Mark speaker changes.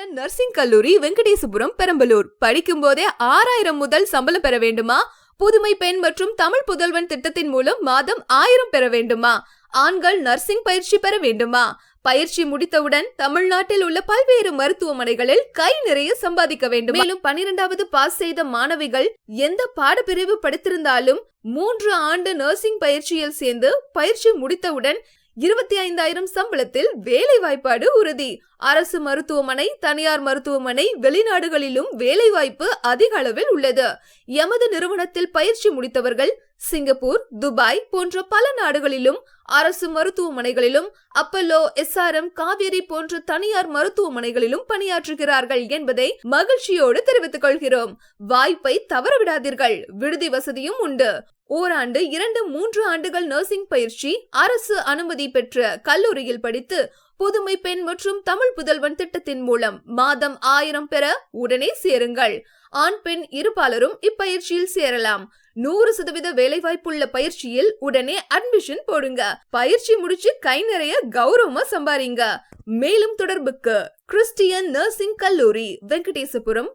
Speaker 1: Christian nursing கல்லூரி வெங்கடேசபுரம் பெரம்பலூர். படிக்கும் போதே 6000 முதல் சம்பளம் பெற வேண்டுமா? புதுமை பெண் மற்றும் தமிழ் புதல்வன் திட்டத்தின் மூலம் மாதம் 1000 பெற வேண்டுமா? ஆண்கள் நர்சிங் பயிற்சி பெற வேண்டுமா? பயிற்சி முடித்தவுடன் தமிழ்நாட்டில் உள்ள பல்வேறு மருத்துவமனைகளில் கை நிறைய சம்பாதிக்க வேண்டும். மேலும் 12வது பாஸ் செய்த மாணவிகள் எந்த பாடப்பிரிவு படித்திருந்தாலும் 3 ஆண்டு நர்சிங் பயிற்சியில் சேர்ந்து பயிற்சி முடித்தவுடன் 25,000 சம்பளத்தில் வேலை வாய்ப்பாடு உறுதி. அரசு மருத்துவமனை, தனியார் மருத்துவமனை, வெளிநாடுகளிலும் வேலை வாய்ப்பு அதிக அளவில் உள்ளது. எமது நிறுவனத்தில் பயிற்சி முடித்தவர்கள் சிங்கப்பூர், துபாய் போன்ற பல நாடுகளிலும் அரசு மருத்துவமனைகளிலும் அப்பல்லோ, SRM, காவேரி போன்ற தனியார் மருத்துவமனைகளிலும் பணியாற்றுகிறார்கள் என்பதை மகிழ்ச்சியோடு தெரிவித்துக் கொள்கிறோம். வாய்ப்பை தவறவிடாதீர்கள். விடுதி வசதியும் உண்டு. ஓராண்டு 2-3 ஆண்டுகள் நர்சிங் பயிற்சி அரசு அனுமதி பெற்ற கல்லூரியில் படித்து புதுமை பெண் மற்றும் தமிழ் புதல்வன் திட்டத்தின் மூலம் மாதம் 1000 பெற உடனே சேருங்கள். ஆண் பெண் இருபாலரும் இப்பயிற்சியில் சேரலாம். 100% வேலைவாய்ப்புள்ள பயிற்சியில் உடனே அட்மிஷன் போடுங்க. பயிற்சி முடிச்சு கை நிறைய கௌரவமா சம்பாதிங்க. மேலும் தொடர்புக்கு கிறிஸ்டியன் நர்சிங் கல்லூரி, வெங்கடேசபுரம்.